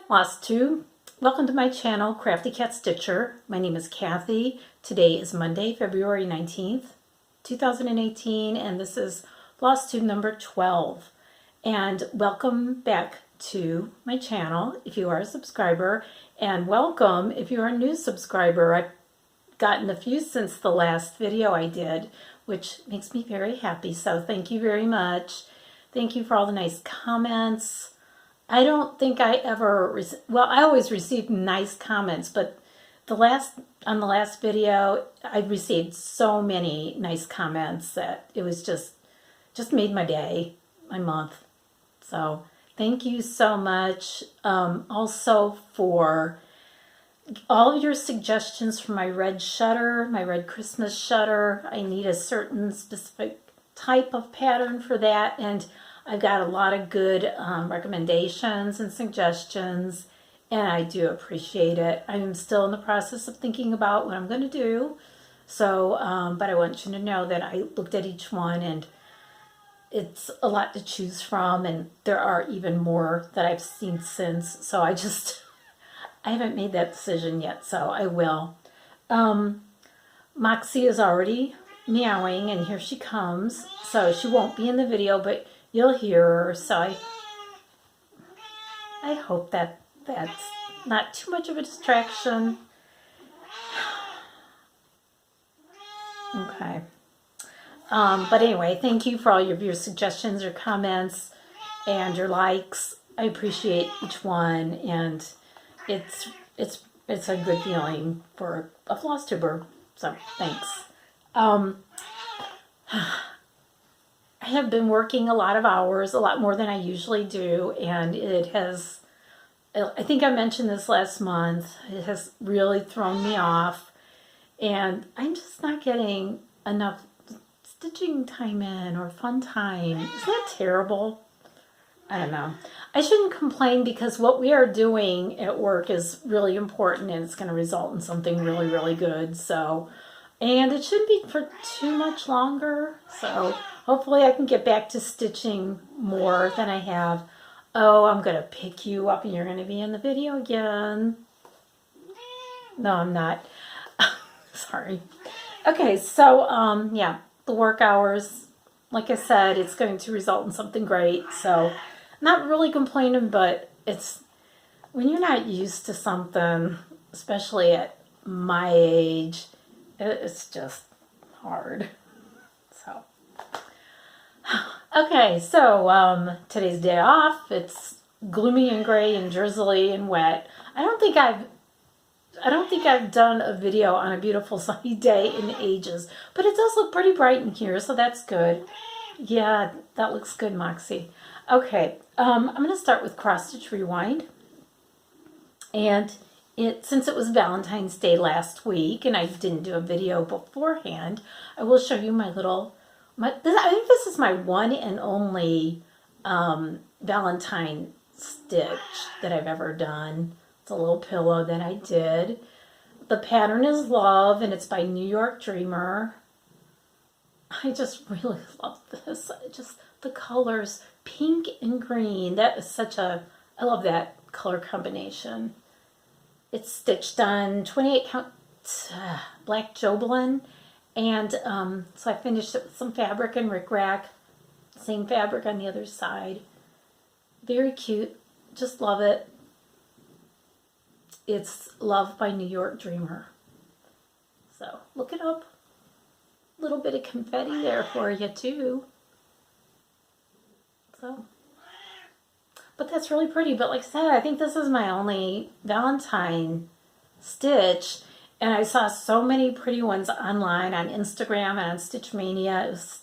Flosstube. Welcome to my channel, CraftyCat Stitcher. My name is Kathy. Today is Monday, February 19th, 2018, and this is Flosstube number 12. And welcome back to my channel if you are a subscriber, and welcome if you're a new subscriber. I've gotten a few since the last video I did, which makes me very happy, so thank you very much. Thank you for all the nice comments. I don't think I ever, I always received nice comments, but on the last video, I received so many nice comments that it was just made my day, my month. So thank you so much. Also for all of your suggestions for my red shutter, my red Christmas shutter. I need a certain specific type of pattern for that, and I've got a lot of good recommendations and suggestions, and I do appreciate it. I'm still in the process of thinking about what I'm going to do, so but I want you to know that I looked at each one, and it's a lot to choose from, and there are even more that I've seen since, so I haven't made that decision yet, so I will. Moxie is already meowing, and here she comes, so she won't be in the video, but you'll hear her, so I hope that that's not too much of a distraction. Okay. But anyway, thank you for all your suggestions, your comments, and your likes. I appreciate each one, and it's a good feeling for a Flosstuber, so thanks. I have been working a lot of hours, a lot more than I usually do, and it has, I think I mentioned this last month, it has really thrown me off, and I'm just not getting enough stitching time in or fun time. Isn't that terrible? I don't know. I shouldn't complain because what we are doing at work is really important, and it's going to result in something really, really good, so, and it shouldn't be for too much longer, so hopefully I can get back to stitching more than I have. Oh, I'm going to pick you up and you're going to be in the video again. No, I'm not. Sorry. Okay, so, yeah, the work hours, like I said, it's going to result in something great. So, not really complaining, but it's, when you're not used to something, especially at my age, it's just hard. So. Okay, so today's day off. It's gloomy and gray and drizzly and wet. I don't think I've done a video on a beautiful sunny day in ages, but it does look pretty bright in here, so that's good. Yeah, that looks good, Moxie. Okay, I'm going to start with Cross Stitch Rewind, and since it was Valentine's Day last week and I didn't do a video beforehand, I will show you my little. I think this is my one and only Valentine stitch that I've ever done. It's a little pillow that I did. The pattern is Love, and it's by New York Dreamer. I just really love this. Just the colors, pink and green. That is I love that color combination. It's stitched on 28 count black Jobelan. And so I finished it with some fabric and rickrack, same fabric on the other side. Very cute, just love it. It's Love by New York Dreamer. So look it up. A little bit of confetti there for you too. So, but that's really pretty. But like I said, I think this is my only Valentine stitch. And I saw so many pretty ones online on Instagram and on Stitch Mania. It was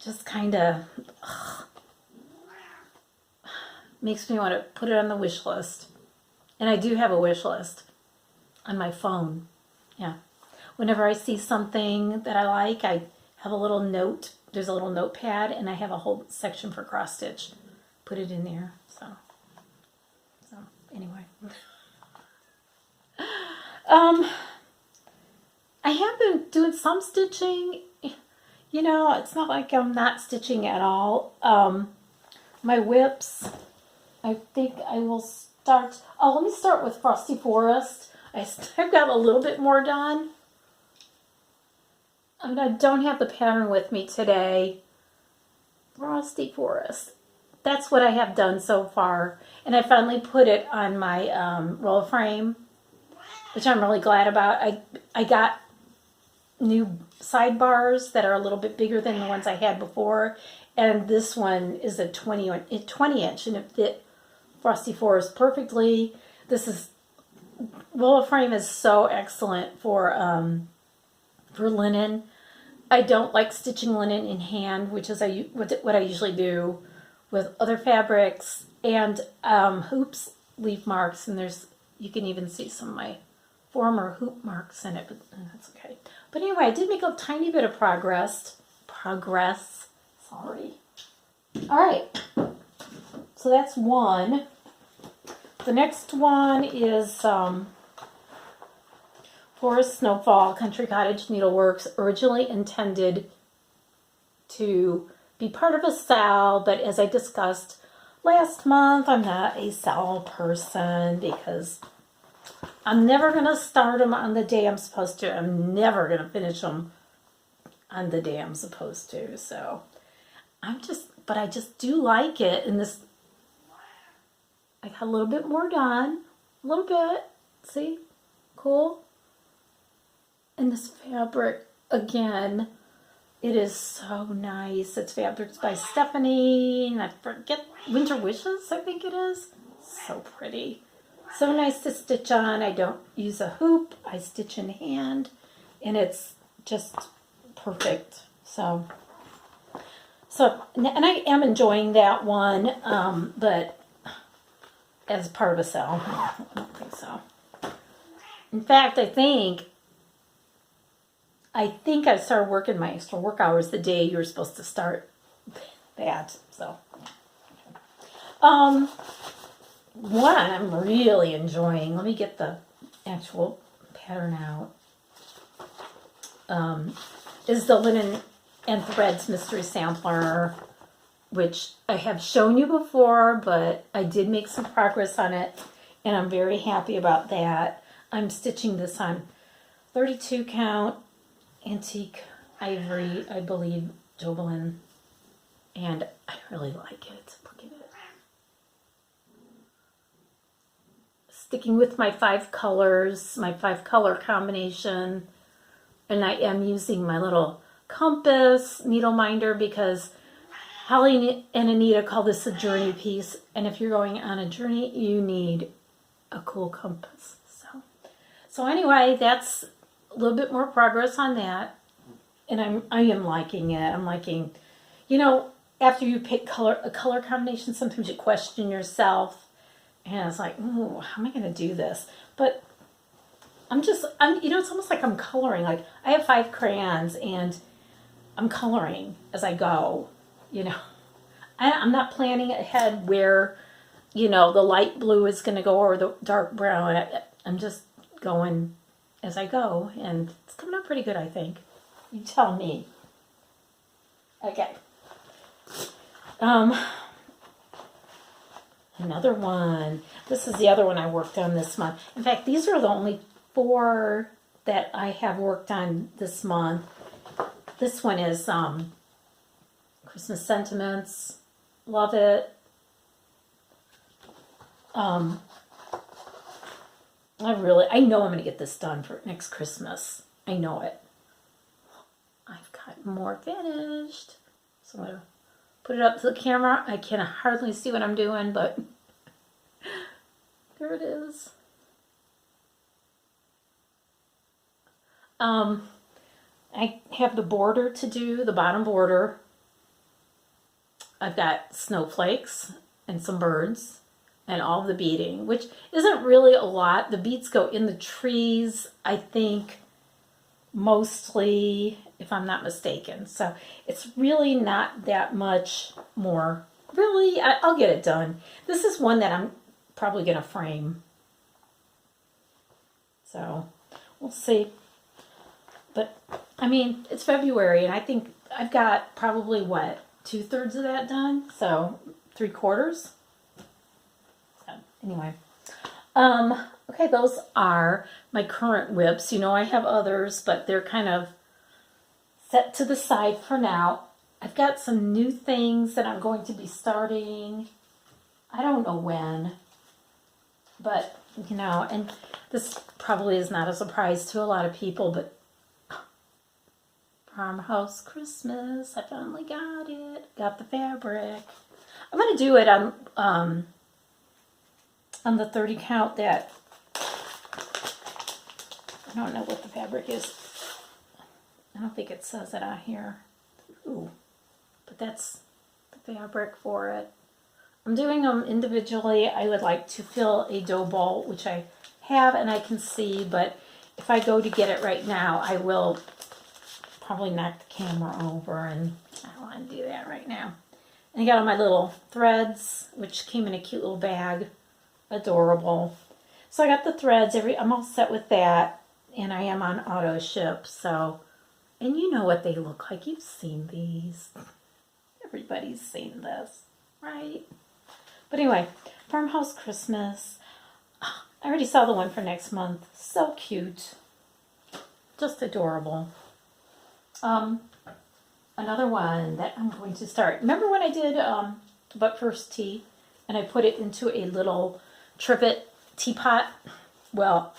just kind of makes me want to put it on the wish list. And I do have a wish list on my phone. Yeah. Whenever I see something that I like, I have a little note. There's a little notepad, and I have a whole section for cross stitch. Put it in there. So anyway. I have been doing some stitching, you know, it's not like I'm not stitching at all. My whips, I think I will start. Oh, let me start with Frosty Forest. I've got a little bit more done. And I don't have the pattern with me today. Frosty Forest. That's what I have done so far. And I finally put it on my roller frame, which I'm really glad about. I got new sidebars that are a little bit bigger than the ones I had before. And this one is a 20 inch, and it fit Frosty Forest perfectly. Roller frame is so excellent for linen. I don't like stitching linen in hand, which is what I usually do with other fabrics, and hoops leave marks, and you can even see some of my former hoop marks in it, but that's okay. But anyway, I did make a tiny bit of progress. Sorry. All right. So that's one. The next one is Forest Snowfall Country Cottage Needleworks, originally intended to be part of a sale, but as I discussed last month, I'm not a sale person because I'm never going to start them on the day I'm supposed to. I'm never going to finish them on the day I'm supposed to. So but I just do like it. And I got a little bit more done. A little bit. See? Cool. And this fabric, again, it is so nice. It's fabrics by Stephanie, and I forget, Winter Wishes, I think it is. So pretty. So nice to stitch on. I don't use a hoop. I stitch in hand, and it's just perfect. So and I am enjoying that one, but as part of a sale, I don't think so. In fact, I think I started working my extra work hours the day you were supposed to start that. So, one I'm really enjoying. Let me get the actual pattern out. Is the Linen and Threads Mystery Sampler, which I have shown you before, but I did make some progress on it, and I'm very happy about that. I'm stitching this on 32 count antique ivory, I believe, Jobelin, and I really like it. Look at it. Sticking with my 5 colors, my 5 color combination, and I am using my little compass needle minder because Holly and Anita call this a journey piece, and if you're going on a journey, you need a cool compass. So anyway, that's a little bit more progress on that, and I am liking it. I'm liking, after you pick a color combination, sometimes you question yourself, and it's like, ooh, how am I going to do this? But it's almost like I'm coloring. Like I have 5 crayons, and I'm coloring as I go. I'm not planning ahead where, the light blue is going to go or the dark brown. I'm just going as I go, and it's coming out pretty good, I think. You tell me. Okay. Another one. This is the other one I worked on this month. In fact, these are the only 4 that I have worked on this month. This one is Christmas Sentiments. Love it. I know I'm going to get this done for next Christmas. I know it. I've got more finished. So I'm going to put it up to the camera. I can hardly see what I'm doing, but there it is. I have the border to do, the bottom border. I've got snowflakes and some birds and all the beading, which isn't really a lot. The beads go in the trees, I think, mostly, if I'm not mistaken. So it's really not that much more. Really, I'll get it done. This is one that I'm probably going to frame. So we'll see. But, it's February, and I think I've got probably, 2/3 of that done? So 3/4. So, anyway. Okay, those are my current whips. You know, I have others, but they're kind of set to the side for now. I've got some new things that I'm going to be starting. I don't know when, but, you know, and this probably is not a surprise to a lot of people, but Farmhouse Christmas, I finally got it. Got the fabric. I'm going to do it on the 30 count that, I don't know what the fabric is. I don't think it says it on here. Ooh, but that's the fabric for it. I'm doing them individually. I would like to fill a dough ball, which I have and I can see, but if I go to get it right now, I will probably knock the camera over, and I don't want to do that right now. And I got all my little threads, which came in a cute little bag. Adorable. So I got the threads. I'm all set with that, and I am on auto ship. So, and you know what they look like. You've seen these. Everybody's seen this, right? But anyway, Farmhouse Christmas. I already saw the one for next month. So cute. Just adorable. Another one that I'm going to start. Remember when I did But First Tea, and I put it into a little trivet teapot? Well,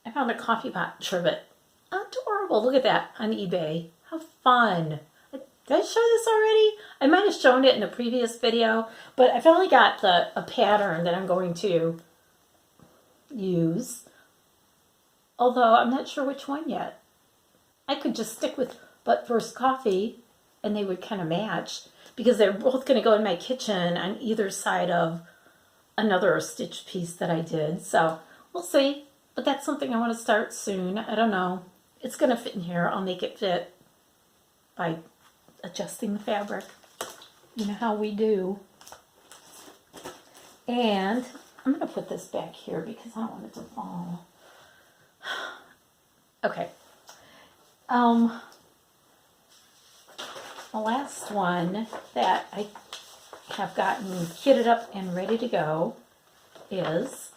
I found a coffee pot trivet. Adorable. Look at that on eBay. How fun. Did I show this already? I might have shown it in a previous video, but I finally got a pattern that I'm going to use. Although I'm not sure which one yet. I could just stick with But First Coffee and they would kind of match, because they're both going to go in my kitchen on either side of another stitch piece that I did. So we'll see. But that's something I want to start soon. I don't know. It's going to fit in here. I'll make it fit by adjusting the fabric. You know how we do. And I'm going to put this back here because I don't want it to fall. Okay. The last one that I have gotten kitted up and ready to go is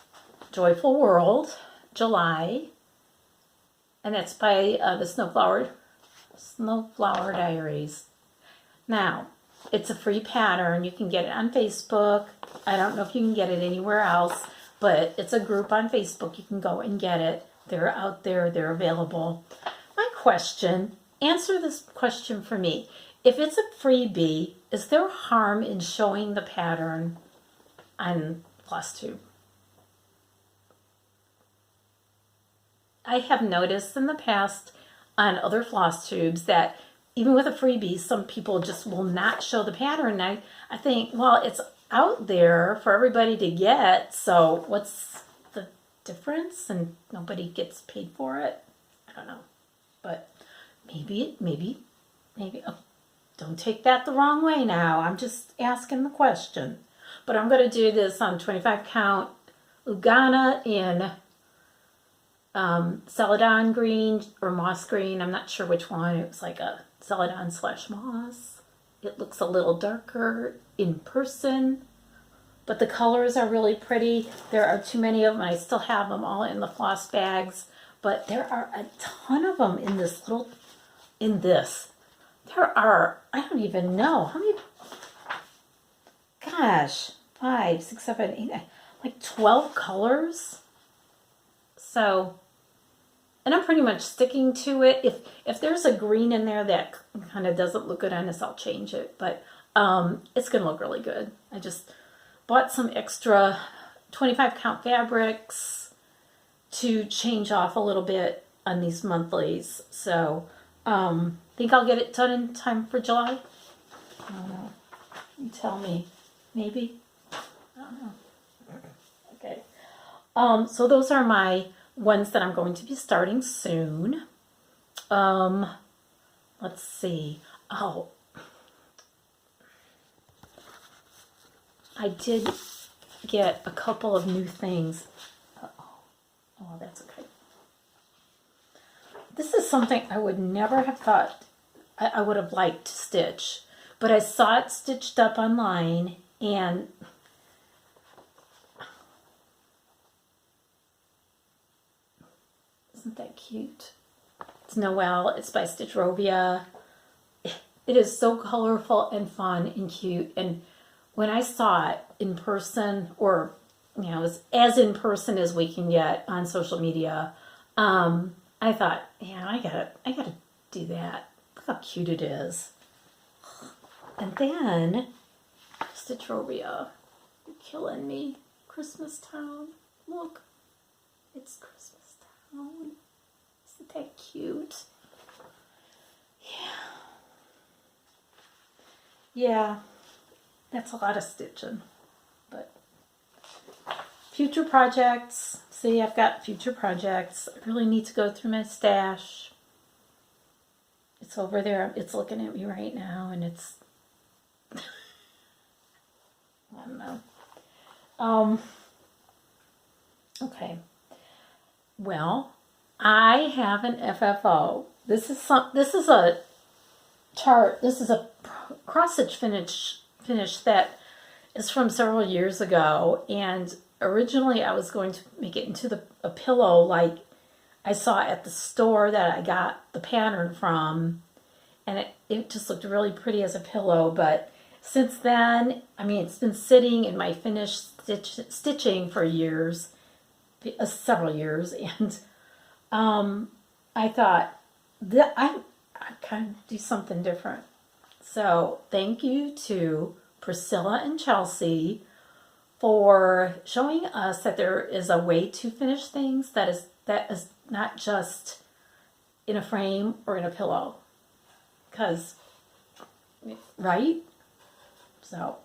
Joyful World, July. And that's by the Snowflower Diaries. Now, it's a free pattern. You can get it on Facebook. I don't know if you can get it anywhere else, but it's a group on Facebook. You can go and get it. They're out there. They're available. My question, answer this question for me. If it's a freebie, is there harm in showing the pattern on Flosstube? I have noticed in the past on other Flosstubes that even with a freebie, some people just will not show the pattern. I think, well, it's out there for everybody to get, so what's the difference? And nobody gets paid for it? I don't know. But maybe, oh, don't take that the wrong way now. I'm just asking the question. But I'm going to do this on 25 count Ugana in Celadon green or moss green. I'm not sure which one. It was like a Celadon / moss. It looks a little darker in person, but the colors are really pretty. There are too many of them. I still have them all in the floss bags, but there are a ton of them in this little, There are, I don't even know how many, gosh, 5, 6, 7, 8, like 12 colors. So, and I'm pretty much sticking to it. If there's a green in there that kind of doesn't look good on this, I'll change it. But it's going to look really good. I just bought some extra 25 count fabrics to change off a little bit on these monthlies. So, think I'll get it done in time for July? I don't know. You tell me. Maybe? I don't know. Okay. So those are my ones that I'm going to be starting soon. Let's see. Oh, I did get a couple of new things. Oh, that's okay. This is something I would never have thought I would have liked to stitch, but I saw it stitched up online, and Isn't that cute? It's Noel. It's by Stitchrovia. It is so colorful and fun and cute. And when I saw it in person, or as in person as we can get on social media, I thought, yeah, I gotta do that. Look how cute it is. And then Stitchrovia, you're killing me. Christmas Town. Look, it's Christmas Town. Isn't that cute? Yeah, that's a lot of stitching, but future projects. See, I've got future projects. I really need to go through my stash. It's over there. It's looking at me right now, and it's, I don't know. Okay. Well, I have an FFO. This is a chart. This is a cross stitch finish that is from several years ago, and originally I was going to make it into a pillow like I saw at the store that I got the pattern from, and it just looked really pretty as a pillow. But since then, I mean, it's been sitting in my finished stitching for years, several years, and I thought that I kind of do something different. So thank you to Priscilla and Chelsea for showing us that there is a way to finish things that is not just in a frame or in a pillow. Because, right? So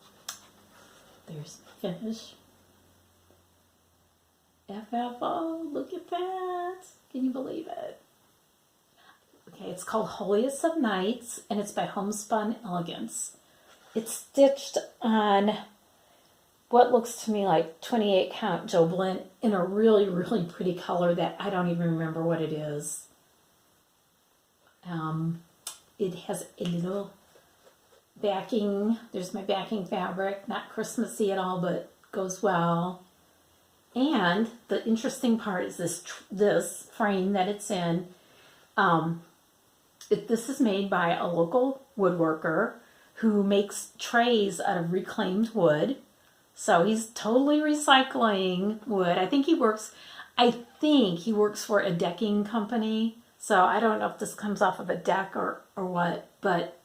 there's my finish. FFO, look at that. Can you believe it? Okay, it's called Holiest of Nights, and it's by Homespun Elegance. It's stitched on what looks to me like 28 count Joblin in a really, really pretty color that I don't even remember what it is. It has a little backing. There's my backing fabric, not Christmassy at all, but goes well. And the interesting part is this frame that it's in. This is made by a local woodworker who makes trays out of reclaimed wood. So he's totally recycling wood. I think he works for a decking company. So I don't know if this comes off of a deck or what, but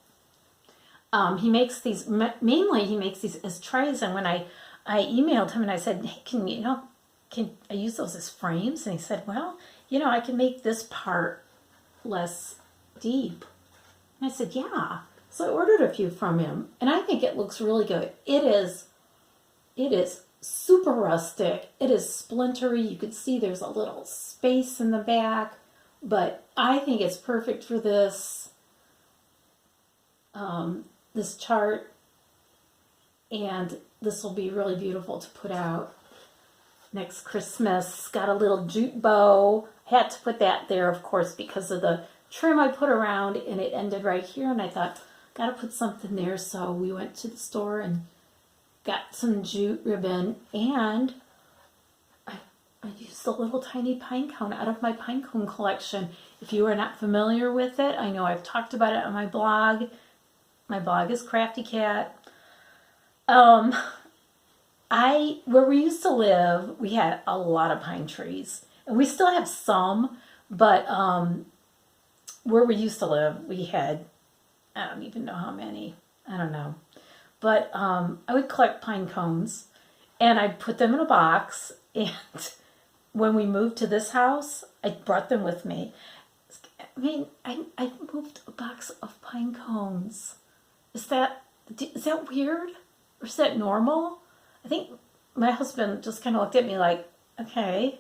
he makes these, mainly he makes these as trays. And when I emailed him and I said, hey, can I use those as frames? And he said, well, I can make this part less deep. And I said, yeah. So I ordered a few from him, and I think it looks really good. It is super rustic. It is splintery. You can see there's a little space in the back, but I think it's perfect for this this chart, and this will be really beautiful to put out next Christmas. Got a little jute bow. Had to put that there, of course, because of the trim I put around, and it ended right here, and I thought, gotta put something there. So we went to the store and got some jute ribbon, and I used a little tiny pine cone out of my pine cone collection. If you are not familiar with it, I know I've talked about it on my blog. My blog is CraftyCat. Where we used to live, we had a lot of pine trees, and we still have some, but where we used to live, we had, I don't even know how many, I don't know, but I would collect pine cones, and I'd put them in a box, and when we moved to this house, I brought them with me. I mean, I moved a box of pine cones. Is that weird, or is that normal? I think my husband just kind of looked at me like, okay.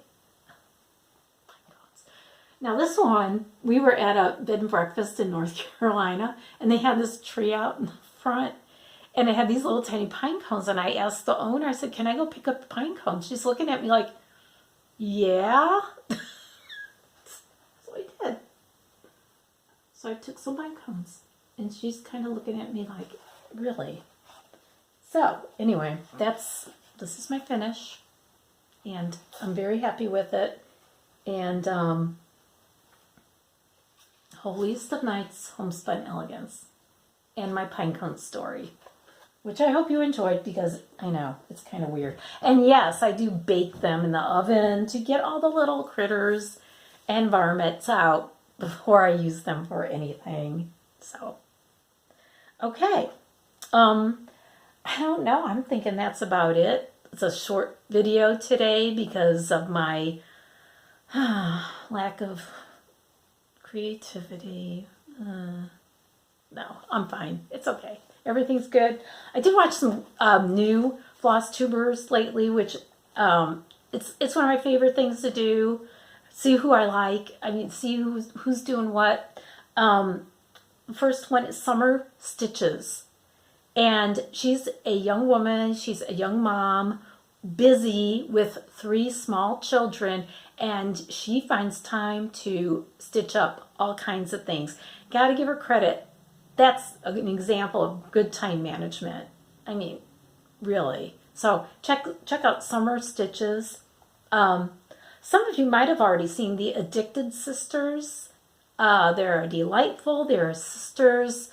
Now this one, we were at a bed and breakfast in North Carolina, and they had this tree out in the front, and it had these little tiny pine cones, and I asked the owner, I said, can I go pick up the pine cones? She's looking at me like, yeah. So I did. So I took some pine cones, and she's kind of looking at me like, really? So anyway, this is my finish, and I'm very happy with it. And Holiest of Nights Homespun Elegance and my pinecone story, which I hope you enjoyed because I know it's kind of weird. And yes, I do bake them in the oven to get all the little critters and varmints out before I use them for anything. So, okay. I don't know. I'm thinking that's about it. It's a short video today because of my lack of creativity. No, I'm fine. It's okay. Everything's good. I did watch some new Flosstubers lately, which it's one of my favorite things to do. See who I like. I mean, see who's doing what. The first one is Summer Stitches. And she's a young woman. She's a young mom, busy with 3 small children. And she finds time to stitch up all kinds of things. Got to give her credit. That's an example of good time management. I mean, really. So check out Summer Stitches. Some of you might have already seen the Addicted Sisters. They're delightful. They're sisters.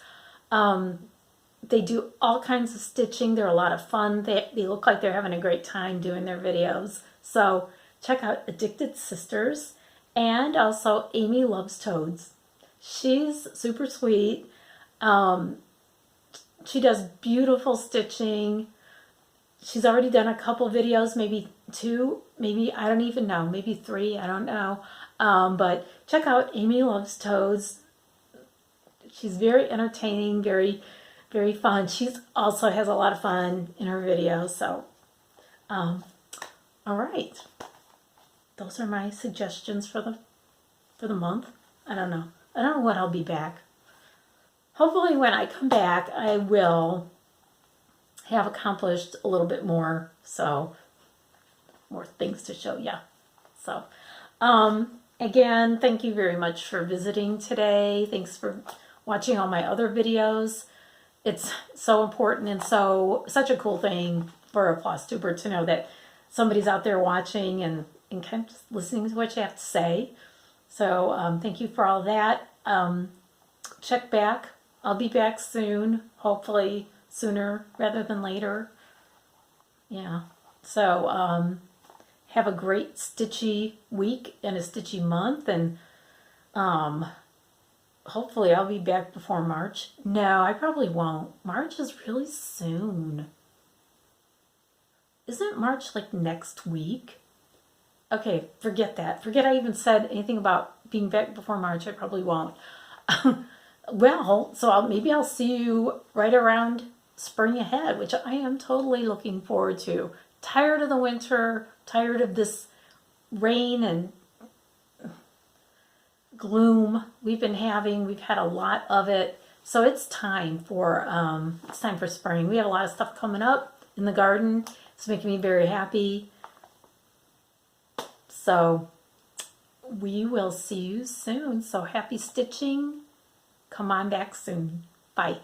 They do all kinds of stitching. They're a lot of fun. They look like they're having a great time doing their videos. So check out Addicted Sisters and also Amylovestoads. She's super sweet. She does beautiful stitching. She's already done a couple videos, maybe 2, maybe, I don't even know, maybe 3, I don't know. But check out Amylovestoads. She's very entertaining, very, very fun. She also has a lot of fun in her videos. So, all right. Those are my suggestions for the month. I don't know. I don't know when I'll be back. Hopefully when I come back, I will have accomplished a little bit more. So, more things to show you. So, again, thank you very much for visiting today. Thanks for watching all my other videos. It's so important and such a cool thing for a Flosstuber to know that somebody's out there watching and kind of just listening to what you have to say. So thank you for all that. Check back. I'll be back soon, hopefully sooner rather than later. Yeah. So have a great stitchy week and a stitchy month, and hopefully I'll be back before March. No, I probably won't. March is really soon. Isn't March like next week? Okay, forget that. Forget I even said anything about being back before March. I probably won't. Well, so maybe I'll see you right around spring ahead, which I am totally looking forward to. Tired of the winter, tired of this rain and gloom we've been having. We've had a lot of it. So it's time for spring. We have a lot of stuff coming up in the garden. It's making me very happy. So we will see you soon. So happy stitching. Come on back soon. Bye.